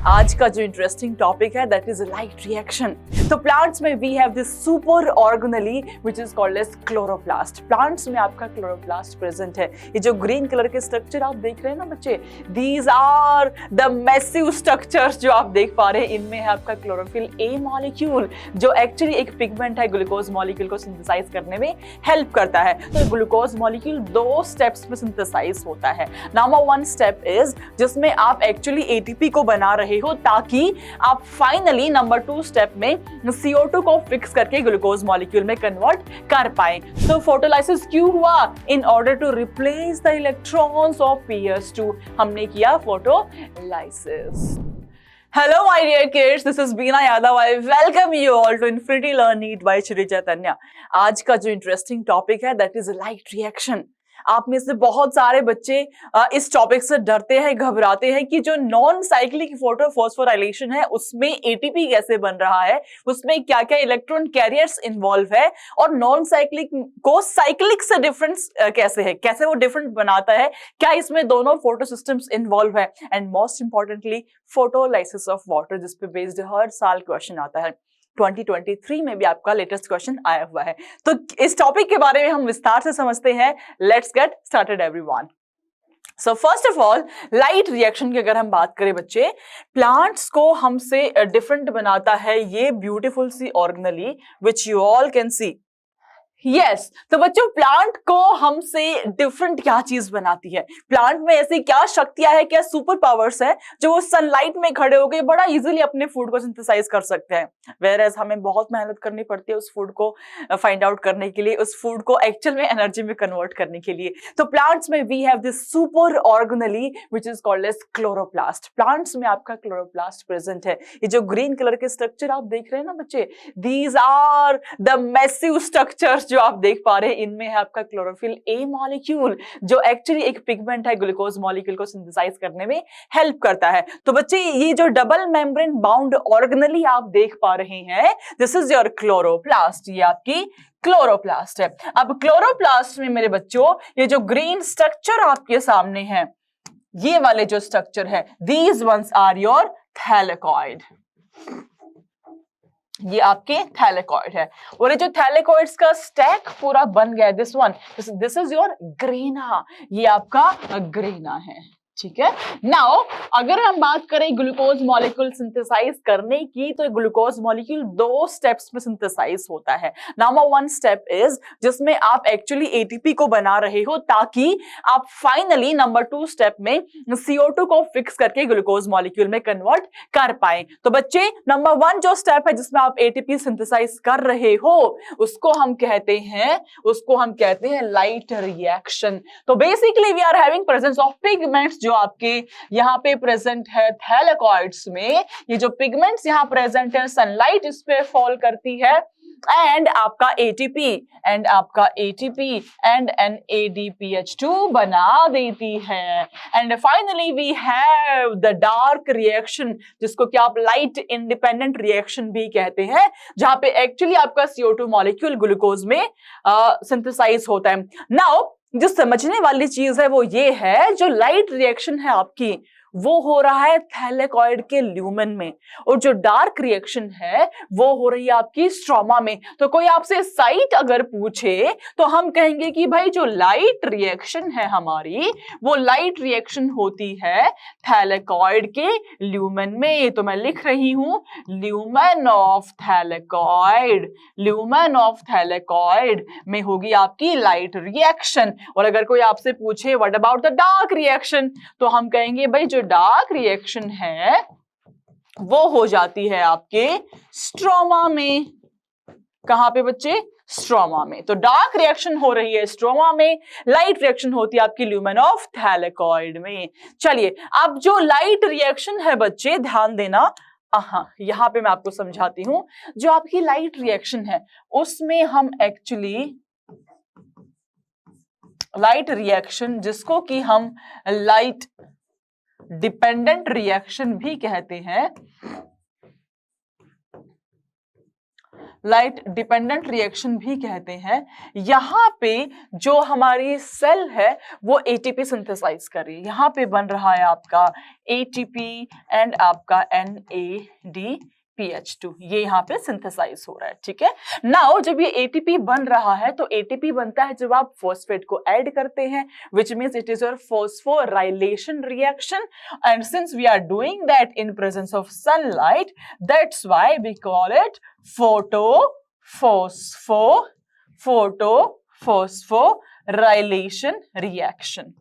आज का जो इंटरेस्टिंग टॉपिक है दैट इज लाइट रिएक्शन। तो प्लांट्स में we have this super organelle which is called as chloroplast. Plants में आपका क्लोरोप्लास्ट प्रेजेंट है। ये जो ग्रीन कलर के स्ट्रक्चर आप देख रहे हैं ना बच्चे, these are the massive structures जो आप देख पा रहे हैं। इनमें है आपका क्लोरोफिल ए मॉलिक्यूल जो एक्चुअली एक पिगमेंट है, ग्लूकोज मॉलिक्यूल को सिंथेसाइज करने में हेल्प करता है। तो ग्लूकोज मॉलिक्यूल दो स्टेप्स में सिंथेसाइज होता है। नंबर वन स्टेप इज जिसमें आप एक्चुअली एटीपी को बना रहे हो ताकि आप फाइनली नंबर टू स्टेप में CO2 को फिक्स करके ग्लूकोज मॉलिक्यूल में कन्वर्ट कर पाए। तो फोटोलाइसिस क्यों हुआ? In order to replace the electrons of PS2 हमने किया फोटोलाइसिस। Hello my dear kids, this is Beena Yadav. I welcome you all to Infinity Learn Neat by Shri Chaitanya. आज का जो इंटरेस्टिंग टॉपिक है दैट इज लाइट रिएक्शन। आप में से बहुत सारे बच्चे इस टॉपिक से डरते हैं, घबराते हैं कि जो नॉन साइक्लिक फोटोफॉस्फोराइलेशन है उसमें एटीपी कैसे बन रहा है, उसमें क्या क्या इलेक्ट्रॉन कैरियर्स इन्वॉल्व है और नॉन साइक्लिक को साइक्लिक से डिफरेंस कैसे है, कैसे वो डिफरेंट बनाता है, क्या इसमें दोनों फोटो सिस्टम्स इन्वॉल्व है, and most importantly photolysis of water जिस पे बेस्ड हर साल क्वेश्चन आता है। 2023 में भी आपका लेटेस्ट क्वेश्चन आया हुआ है। तो इस टॉपिक के बारे में हम विस्तार से समझते हैं। Let's get started everyone. So first of all light reaction की अगर हम बात करें बच्चे, प्लांट्स को हमसे डिफरेंट बनाता है ये beautiful see organelle which you all can see. Yes तो बच्चों प्लांट को हमसे डिफरेंट क्या चीज बनाती है? प्लांट में ऐसी क्या शक्तियां है, क्या सुपर पावर्स है जो वो सनलाइट में खड़े होकर बड़ा इजीली अपने फूड को सिंथेसाइज कर सकते हैं, वेयरएज हमें बहुत मेहनत करनी पड़ती है उस फूड को फाइंड आउट करने के लिए, उस फूड को एक्चुअल में एनर्जी में कन्वर्ट करने के लिए। तो प्लांट्स में we have this super organelle which is called as chloroplast. Plants में आपका क्लोरोप्लास्ट प्रेजेंट है। ये जो ग्रीन कलर के स्ट्रक्चर आप देख रहे हैं ना बच्चे, these are the massive structures जो आप देख पा रहे हैं। इनमें है आपका क्लोरोफिल ए मॉलिक्यूल जो एक्चुअली एक पिगमेंट है, ग्लूकोज मॉलिक्यूल को सिंथेसाइज करने में हेल्प करता है। तो बच्चे ये जो डबल मेम्ब्रेन बाउंड ऑर्गेनेली आप देख पा रहे हैं, दिस इज योर क्लोरोप्लास्ट। ये आपकी क्लोरोप्लास्ट है। अब क्लोरोप्लास्ट में मेरे बच्चों ये जो ग्रीन स्ट्रक्चर आपके सामने है, ये वाले जो स्ट्रक्चर है, these ones are your thylakoid. ये आपके थैलेकॉइड है और ये जो थैलेकॉइड्स का स्टैक पूरा बन गया है, दिस इज योर ग्रेना। ये आपका ग्रेना है, ठीक है। नाउ अगर हम बात करें ग्लूकोज मॉलिक्यूल सिंथेसाइज करने की, तो ग्लूकोज मॉलिक्यूल दो स्टेप्स में सिंथेसाइज होता है। नंबर वन स्टेप इज जिसमें आप एक्चुअली एटीपी को बना रहे हो ताकि आप फाइनली नंबर टू स्टेप में CO2 को फिक्स करके ग्लूकोज मॉलिक्यूल में कन्वर्ट कर पाए। तो बच्चे नंबर वन जो स्टेप है जिसमें आप एटीपी सिंथेसाइज कर रहे हो उसको हम कहते हैं लाइट रिएक्शन। तो basically we are having presence of pigments जो आपके यहाँ पे प्रेजेंट है थैलेकॉइड्स में। ये जो पिगमेंट्स यहाँ प्रेजेंट है, सनलाइट इस पे फॉल करती है एंड आपका ATP एंड NADPH2 बना देती है। And finally we have the dark reaction जिसको कि आप लाइट इंडिपेंडेंट रिएक्शन भी कहते हैं, जहां पे एक्चुअली आपका CO2 मॉलिक्यूल ग्लूकोज में सिंथेसाइज होता है। नाउ जो समझने वाली चीज है वो ये है, जो लाइट रिएक्शन है आपकी वो हो रहा है थैलेकॉइड के ल्यूमेन में और जो डार्क रिएक्शन है वो हो रही है आपकी स्ट्रोमा में। तो कोई आपसे साइट अगर पूछे तो हम कहेंगे कि भाई जो लाइट रिएक्शन है हमारी वो लाइट रिएक्शन होती है थैलेकॉइड के ल्यूमेन में। तो मैं लिख रही हूं ल्यूमेन ऑफ थैलेकॉइड में होगी आपकी लाइट रिएक्शन। और अगर कोई आपसे पूछे what about the dark reaction, तो हम कहेंगे भाई जो डार्क रिएक्शन है वो हो जाती है आपके स्ट्रोमा में। कहां पे बच्चे? स्ट्रोमा में। तो डार्क रिएक्शन हो रही है स्ट्रोमा में, लाइट रिएक्शन होती है आपकी ल्यूमेन ऑफ थैलेकॉइड में। चलिए अब जो लाइट रिएक्शन है बच्चे ध्यान देना, यहां पे मैं आपको समझाती हूं। जो आपकी लाइट रिएक्शन है उसमें हम एक्चुअली लाइट रिएक्शन जिसको कि हम लाइट डिपेंडेंट रिएक्शन भी कहते हैं, लाइट डिपेंडेंट रिएक्शन भी कहते हैं। यहाँ पे जो हमारी सेल है वो एटीपी सिंथेसाइज कर रही है, यहाँ पे बन रहा है आपका एटीपी एंड आपका NADPH2, ये यहाँ पे सिंथेसाइज हो रहा है, ठीक है। नाउ जब ये एटीपी बन रहा है तो एटीपी बनता है जब आप फॉस्फेट को ऐड करते हैं, which means it is your phosphorylation reaction, and since we are doing that in presence of sunlight, that's why we call it photophosphorylation reaction.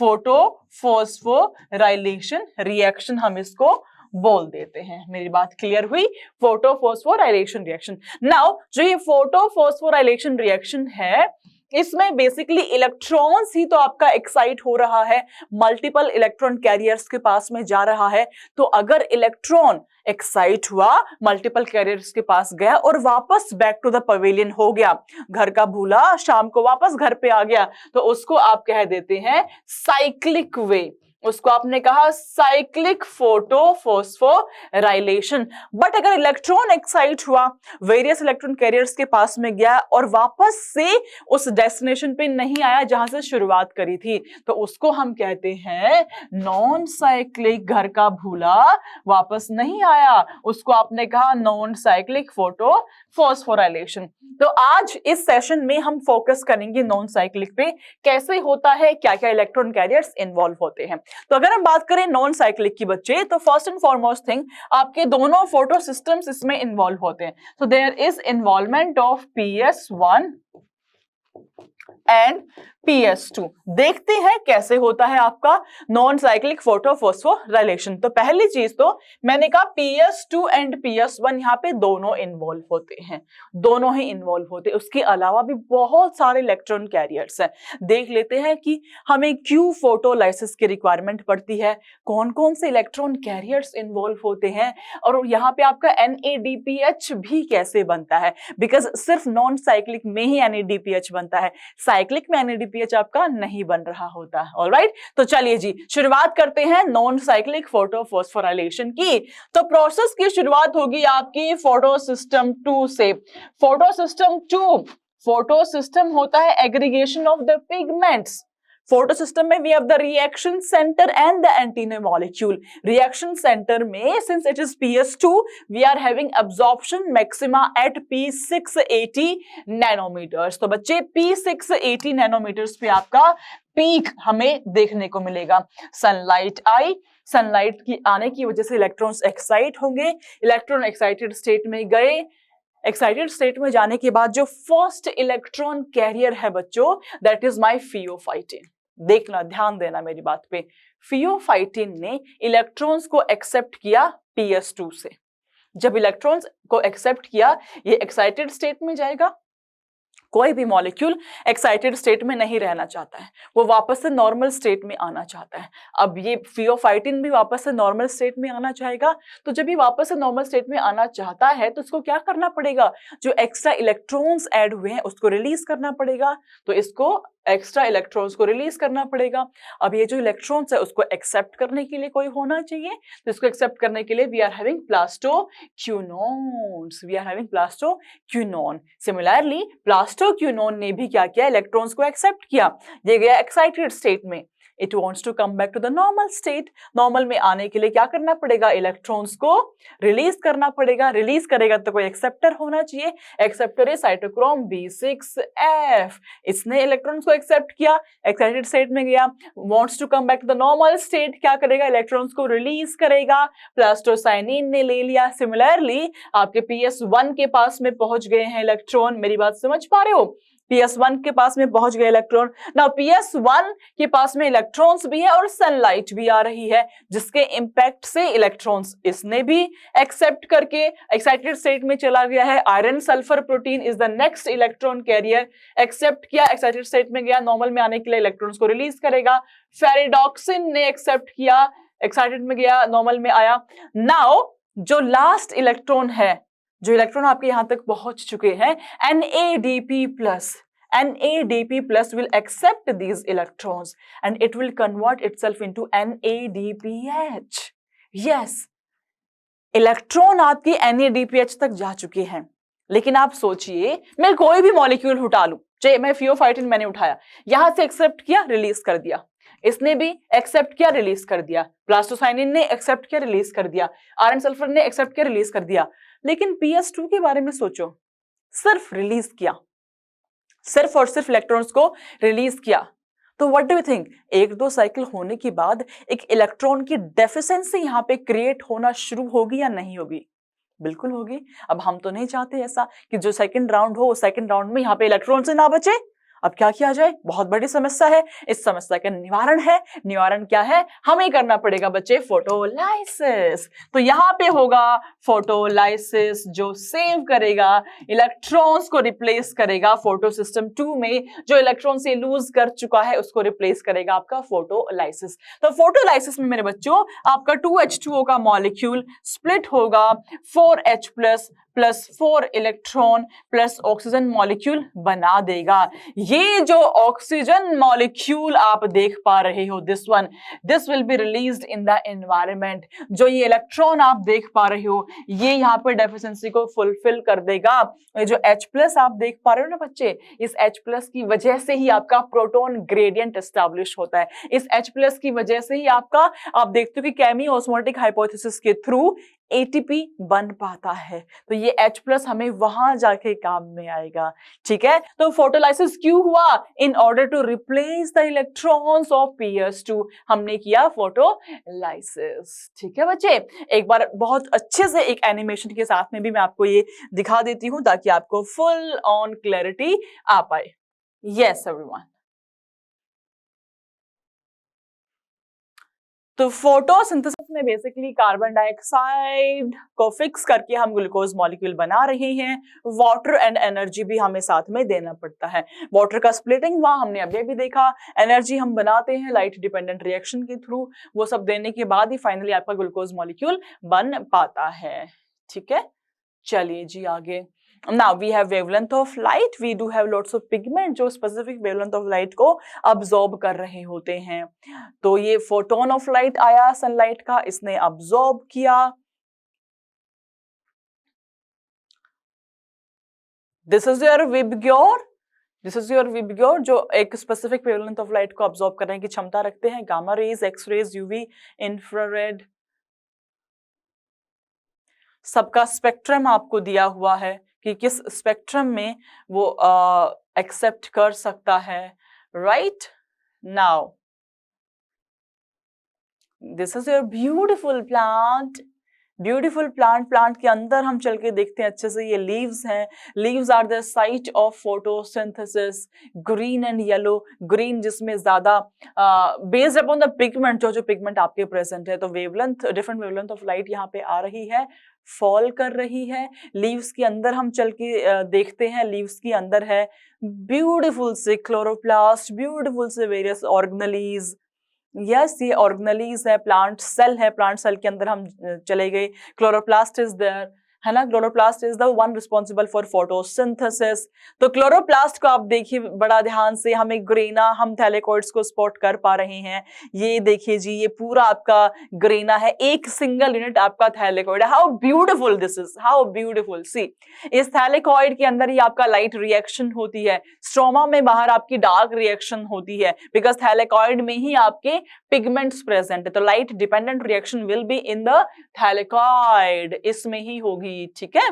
Photophosphorylation reaction हम इसको बोल देते हैं। मेरी बात क्लियर हुई? Photophosphorylation reaction. नाउ जो ये फोटोफॉस्फोराइलेशन रिएक्शन है, इसमें बेसिकली इलेक्ट्रॉन्स ही तो आपका एक्साइट हो रहा है, मल्टीपल इलेक्ट्रॉन कैरियर्स के पास में जा रहा है। तो अगर इलेक्ट्रॉन एक्साइट हुआ, मल्टीपल कैरियर्स के पास गया और वापस बैक टू द पवेलियन हो गया, घर का भूला शाम को वापस घर पे आ गया, तो उसको आप कह देते हैं साइक्लिक वे। उसको आपने कहा साइक्लिक फोटोफॉस्फोराइलेशन। बट अगर इलेक्ट्रॉन एक्साइट हुआ, वेरियस इलेक्ट्रॉन कैरियर्स के पास में गया और वापस से उस डेस्टिनेशन पे नहीं आया जहां से शुरुआत करी थी, तो उसको हम कहते हैं नॉन साइक्लिक, घर का भूला वापस नहीं आया, उसको आपने कहा नॉन साइक्लिक फोटोफॉस्फोराइलेशन। तो आज इस सेशन में हम फोकस करेंगे नॉन साइक्लिक पे, कैसे होता है, क्या क्या इलेक्ट्रॉन कैरियर्स इन्वॉल्व होते हैं। तो अगर हम बात करें नॉन साइक्लिक की बच्चे, तो फर्स्ट एंड फॉरमोस्ट थिंग, आपके दोनों फोटो सिस्टम्स इसमें इन्वॉल्व होते हैं। तो there is involvement of PS1 and PS2। देखते हैं कैसे होता है आपका नॉन साइक्लिक फोटोफॉस्फोराइलेशन। तो पहली चीज तो मैंने कहा PS2 एंड PS1 यहाँ पे दोनों इन्वॉल्व होते हैं, दोनों ही इन्वॉल्व होते हैं। उसके अलावा भी बहुत सारे इलेक्ट्रॉन कैरियर्स हैं। देख लेते हैं कि हमें क्यों फोटोलाइसिस की रिक्वायरमेंट पड़ती है, कौन कौन से इलेक्ट्रॉन कैरियर्स इन्वॉल्व होते हैं, और यहाँ पे आपका NADPH भी कैसे बनता है, बिकॉज सिर्फ नॉन साइक्लिक में ही NADPH बनता है, साइक्लिक में NADPH आपका नहीं बन रहा होता। ऑलराइट, तो चलिए जी शुरुआत करते हैं नॉन साइक्लिक फोटोफॉस्फोराइलेशन की। तो प्रोसेस की शुरुआत होगी आपकी फोटोसिस्टम 2 से। फोटोसिस्टम 2, फोटोसिस्टम होता है aggregation of the pigments. Photosystem में we have the reaction centre and the antenna molecule. Reaction centre में since it is PS2, we are having absorption maxima at P680 nanometres. तो बच्चे P680 nanometres पे आपका peak हमें देखने को मिलेगा। सनलाइट आई, सनलाइट की आने की वजह से इलेक्ट्रॉन्स एक्साइट होंगे, इलेक्ट्रॉन एक्साइटेड स्टेट में गए, एक्साइटेड स्टेट में जाने के बाद जो फर्स्ट इलेक्ट्रॉन कैरियर है बच्चों, दैट इज माय फियोफाइटिन। देखना, ध्यान देना मेरी बात पे, फियोफाइटिन ने इलेक्ट्रॉन्स को एक्सेप्ट किया PS2 से। जब इलेक्ट्रॉन्स को एक्सेप्ट किया, ये एक्साइटेड स्टेट में जाएगा। कोई भी मॉलिक्यूल एक्साइटेड स्टेट में नहीं रहना चाहता है, वो वापस से नॉर्मल स्टेट में आना चाहता है। अब ये फियोफाइटिन भी वापस से नॉर्मल स्टेट में आना चाहेगा। तो जब ये वापस से नॉर्मल स्टेट में आना चाहता है तो इसको क्या करना पड़ेगा, जो एक्स्ट्रा इलेक्ट्रॉन्स ऐड हुए हैं उसको रिलीज करना पड़ेगा। तो इसको एक्स्ट्रा इलेक्ट्रॉन्स को रिलीज करना पड़ेगा। अब ये जो इलेक्ट्रॉन्स है उसको एक्सेप्ट करने के लिए कोई होना चाहिए, तो इसको एक्सेप्ट करने के लिए we are having plastoquinones, we are having plastoquinone. Similarly plastoquinone ने भी क्या किया, इलेक्ट्रॉन्स को एक्सेप्ट किया। ये गया एक्साइटेड स्टेट में, it wants to come back to the normal state. Normal में आने के लिए क्या करना पड़ेगा, इलेक्ट्रॉन्स को रिलीज करना पड़ेगा। रिलीज करेगा तो कोई एक्सेप्टर होना चाहिए, एक्सेप्टर इज साइटोक्रोम B6F। इसने इलेक्ट्रॉन्स को एक्सेप्ट किया, एक्साइटेड स्टेट में गया, wants to come back to the normal state, क्या करेगा, इलेक्ट्रॉन्स को रिलीज करेगा। प्लास्टोसाइनिन ने ले लिया। सिमिलरली आपके PS1 के पास में पहुंच गए हैं इलेक्ट्रॉन, मेरी बात समझ पा रहे हो, PS1 के पास में पहुंच गए इलेक्ट्रॉन। नाउ PS1 के पास में इलेक्ट्रॉन्स भी है और सनलाइट भी आ रही है, जिसके इंपैक्ट से इलेक्ट्रॉन्स इसने भी एक्सेप्ट करके एक्साइटेड स्टेट में चला गया है। Iron sulphur protein is the next electron carrier, accept किया, एक्साइटेड स्टेट में गया, नॉर्मल में आने के लिए इलेक्ट्रॉन्स को रिलीज करेगा। फेरिडॉक्सिन ने एक्सेप्ट किया, एक्साइटेड में गया, नॉर्मल में आया। नाउ जो लास्ट इलेक्ट्रॉन है, जो इलेक्ट्रॉन आपके यहां तक पहुंच चुके हैं, NADP+ will accept these electrons and it will convert itself into NADPH. Yes, electron आपके NADPH तक जा चुके हैं, लेकिन आप सोचिए, मैं कोई भी मॉलिक्यूल उठा लूं, चाहे मैं फियोफाइटिन मैंने उठाया, यहां से एक्सेप्ट किया, रिलीज कर दिया, इसने भी एक्सेप्ट किया, रिलीज कर दिया, प्लास्टोसाइनिन ने एक्सेप्ट किया, रिलीज कर दिया, आयरन सल्फर ने एक्सेप्ट किया, रिलीज कर दिया। लेकिन PS2 के बारे में सोचो, सिर्फ रिलीज किया, सिर्फ और सिर्फ इलेक्ट्रॉन्स को रिलीज किया। तो व्हाट डू यू थिंक, एक दो साइकिल होने के बाद एक इलेक्ट्रॉन की डेफिशिएंसी यहाँ पे क्रिएट होना शुरू होगी या नहीं होगी? बिल्कुल होगी। अब हम तो नहीं चाहते ऐसा कि जो सेकंड राउंड हो, सेकंड राउंड में यहाँ पे इलेक्ट्रॉन से ना बचे। अब क्या किया जाए, बहुत बड़ी समस्या है। इस समस्या का निवारण है, निवारण क्या है, हमें करना पड़ेगा बच्चे, फोटोलाइसिस। तो यहाँ पे होगा फोटोलाइसिस, जो सेव करेगा इलेक्ट्रॉन्स को, रिप्लेस करेगा फोटो सिस्टम 2 में जो इलेक्ट्रॉन से लूज कर चुका है, उसको रिप्लेस करेगा आपका फोटोलाइसिस। तो फोटोलाइसिस में मेरे बच्चों आपका 2H2O का मॉलिक्यूल स्प्लिट होगा 4H plus 4 electron plus oxygen molecule बना देगा। ये जो ऑक्सीजन मॉलिक्यूल आप देख पा रहे हो, this will be released in the environment. जो ये इलेक्ट्रॉन आप देख पा रहे हो, ये यहाँ पे डेफिशिएंसी को फुलफिल कर देगा। ये जो H+ आप देख पा रहे हो ना बच्चे, इस H+ की वजह से ही आपका प्रोटॉन ग्रेडियंट एस्टैब्लिश होता है। इस H+ की वजह से ही आपका, आप देखते हो कि केमी ऑस्मोटिक हाइपोथेसिस के थ्रू ATP बन पाता है। तो ये H+ हमें वहां जाके काम में आएगा। ठीक है, तो फोटोलाइसिस क्यों हुआ? In order to replace the electrons of PS2 हमने किया फोटोलाइसिस। ठीक है बच्चे, एक बार बहुत अच्छे से एक एनिमेशन के साथ में भी मैं आपको ये दिखा देती हूं ताकि आपको फुल ऑन क्लैरिटी आ पाए। यस एवरीवन, तो फोटोसिंथेसिस में बेसिकली कार्बन डाइऑक्साइड को फिक्स करके हम ग्लूकोज मॉलिक्यूल बना रहे हैं। वाटर एंड एनर्जी भी हमें साथ में देना पड़ता है। वाटर का स्प्लिटिंग वहां हमने अभी भी देखा, एनर्जी हम बनाते हैं लाइट डिपेंडेंट रिएक्शन के थ्रू, वो सब देने के बाद ही फाइनली आपका ग्लूकोज मॉलिक्यूल बन पाता है। ठीक है, चलिए जी आगे। Now we have wavelength of light, we do have lots of pigment जो specific wavelength of light को absorb कर रहे होते हैं। तो ये photon of light आया सनलाइट का, इसने absorb किया। This is your Vibgyor, this is your VIBGYOR जो एक स्पेसिफिक वेवलेंथ ऑफ लाइट को अब्सॉर्ब करने की क्षमता रखते हैं। Gamma rays, X rays, UV, infrared, सबका स्पेक्ट्रम आपको दिया हुआ है कि किस स्पेक्ट्रम में वो एक्सेप्ट कर सकता है। Right now this is your beautiful plant, beautiful plant. Plant के अंदर हम चल के देखते हैं अच्छे से, ये लीव्स हैं। Leaves are the site of photosynthesis. Green and yellow, green जिसमें ज्यादा बेस्ड अपॉन द पिगमेंट, जो पिगमेंट आपके प्रेजेंट है। तो wavelength, different wavelength of light यहाँ पे आ रही है, फॉल कर रही है। लीव्स के अंदर हम चल के देखते हैं, लीव्स के अंदर है ब्यूटीफुल से क्लोरोप्लास्ट, ब्यूटीफुल से वेरियस ऑर्गेनेलीज। यस, ये ऑर्गेनेलीज है, प्लांट सेल है, प्लांट सेल के अंदर हम चले गए। क्लोरोप्लास्ट इज देयर, है ना, chloroplast is the one responsible for photosynthesis. तो क्लोरोप्लास्ट को आप देखिए बड़ा ध्यान से, हमें ग्रेना, हम थैलेकॉइड्स को स्पॉट कर पा रहे हैं। ये देखिए जी, ये पूरा आपका ग्रेना है, एक सिंगल यूनिट आपका थैलेकॉइड है। How beautiful this is, how beautiful. See, इस थैलेकॉइड के अंदर ही आपका लाइट रिएक्शन होती है, स्ट्रोमा में बाहर आपकी डार्क रिएक्शन होती है, बिकॉज थैलेकॉइड में ही आपके पिगमेंट्स प्रेजेंट है। तो light dependent reaction will be in the thylakoid, इसमें ही होगी। ठीक है,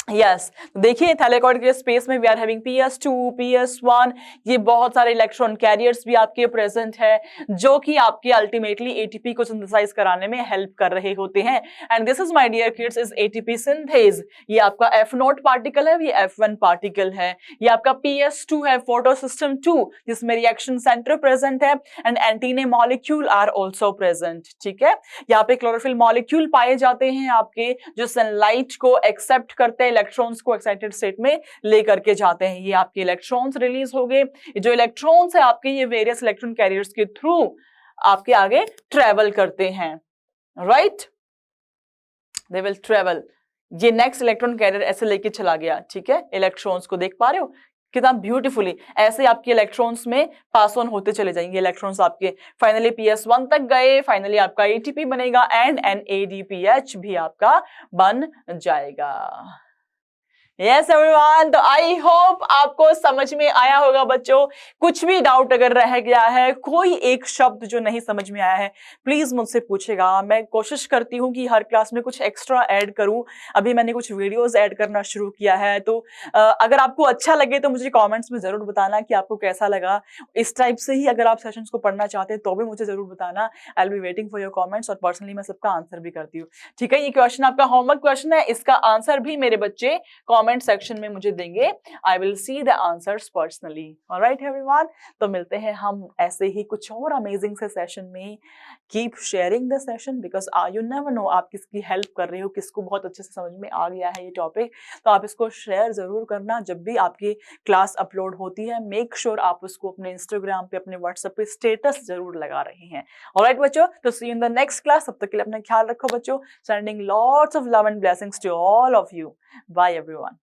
यस, देखिए थैलेकॉइड के स्पेस में we are having PS2, PS1, ये बहुत सारे इलेक्ट्रॉन कैरियर्स भी आपके प्रेजेंट है, जो कि आपके अल्टीमेटली ATP को सिंथेसाइज कराने में हेल्प कर रहे होते हैं। And this is my dear kids is ATP synthase. ये आपका F0 पार्टिकल है, ये F1 पार्टिकल है। ये आपका PS2 है, फोटो सिस्टम 2, जिसमें रिएक्शन सेंटर प्रेजेंट है and antennae molecule are also present. ठीक है, यहाँ पे क्लोरोफिल मॉलिक्यूल पाए जाते हैं आपके, जो सनलाइट को एक्सेप्ट करते हैं, इलेक्ट्रॉन्स को एक्साइटेड स्टेट में लेकर के जाते हैं। ये आपके इलेक्ट्रॉन्स रिलीज हो गए। जो इलेक्ट्रॉन्स है आपके, ये वेरियस इलेक्ट्रॉन कैरियर्स के थ्रू आपके आगे ट्रेवल करते हैं। Right, they will travel. ये नेक्स्ट इलेक्ट्रॉन कैरियर ऐसे लेके चला गया। ठीक है, इलेक्ट्रॉन्स को देख पा रहे हो कितना ब्यूटीफुली, ऐसे आपके इलेक्ट्रॉन्स में पास ऑन होते चले जाएंगे इलेक्ट्रॉन्स आपके। फाइनली PS1 तक गए, फाइनली आपका ATP बनेगा एंड NADPH भी आपका बन जाएगा। यस एवरीवन, तो आई होप आपको समझ में आया होगा बच्चों। कुछ भी डाउट अगर रह गया है, कोई एक शब्द जो नहीं समझ में आया है, प्लीज मुझसे पूछेगा। मैं कोशिश करती हूँ कि हर क्लास में कुछ एक्स्ट्रा ऐड करूँ। अभी मैंने कुछ वीडियोस ऐड करना शुरू किया है, तो अगर आपको अच्छा लगे तो मुझे कॉमेंट्स में जरूर बताना कि आपको कैसा लगा। इस टाइप से ही अगर आप सेशंस को पढ़ना चाहते हैं तो भी मुझे जरूर बताना। I will be waiting for your comments, और पर्सनली मैं सबका आंसर भी करती हूँ। ठीक है, ये क्वेश्चन आपका होमवर्क क्वेश्चन है, इसका आंसर भी मेरे बच्चे कमेंट सेक्शन में मुझे देंगे। I will see the answers personally. Alright everyone, तो मिलते हैं हम ऐसे ही कुछ और अमेजिंग से सेशन में। Keep sharing the session, because you never know आप किसकी हेल्प कर रहे हो, किसको बहुत अच्छे से समझ में आ गया है ये टॉपिक। तो आप इसको शेयर जरूर करना। जब भी आपकी क्लास अपलोड होती है, मेक श्योर आप उसको अपने इंस्टाग्राम पे, अपने व्हाट्सएप पे स्टेटस जरूर लगा रहे हैं। ऑलराइट बच्चों, तो see you in the next class. तब तक के लिए अपना ख्याल रखो बच्चों। Sending lots of love and blessings to all of you. Bye everyone.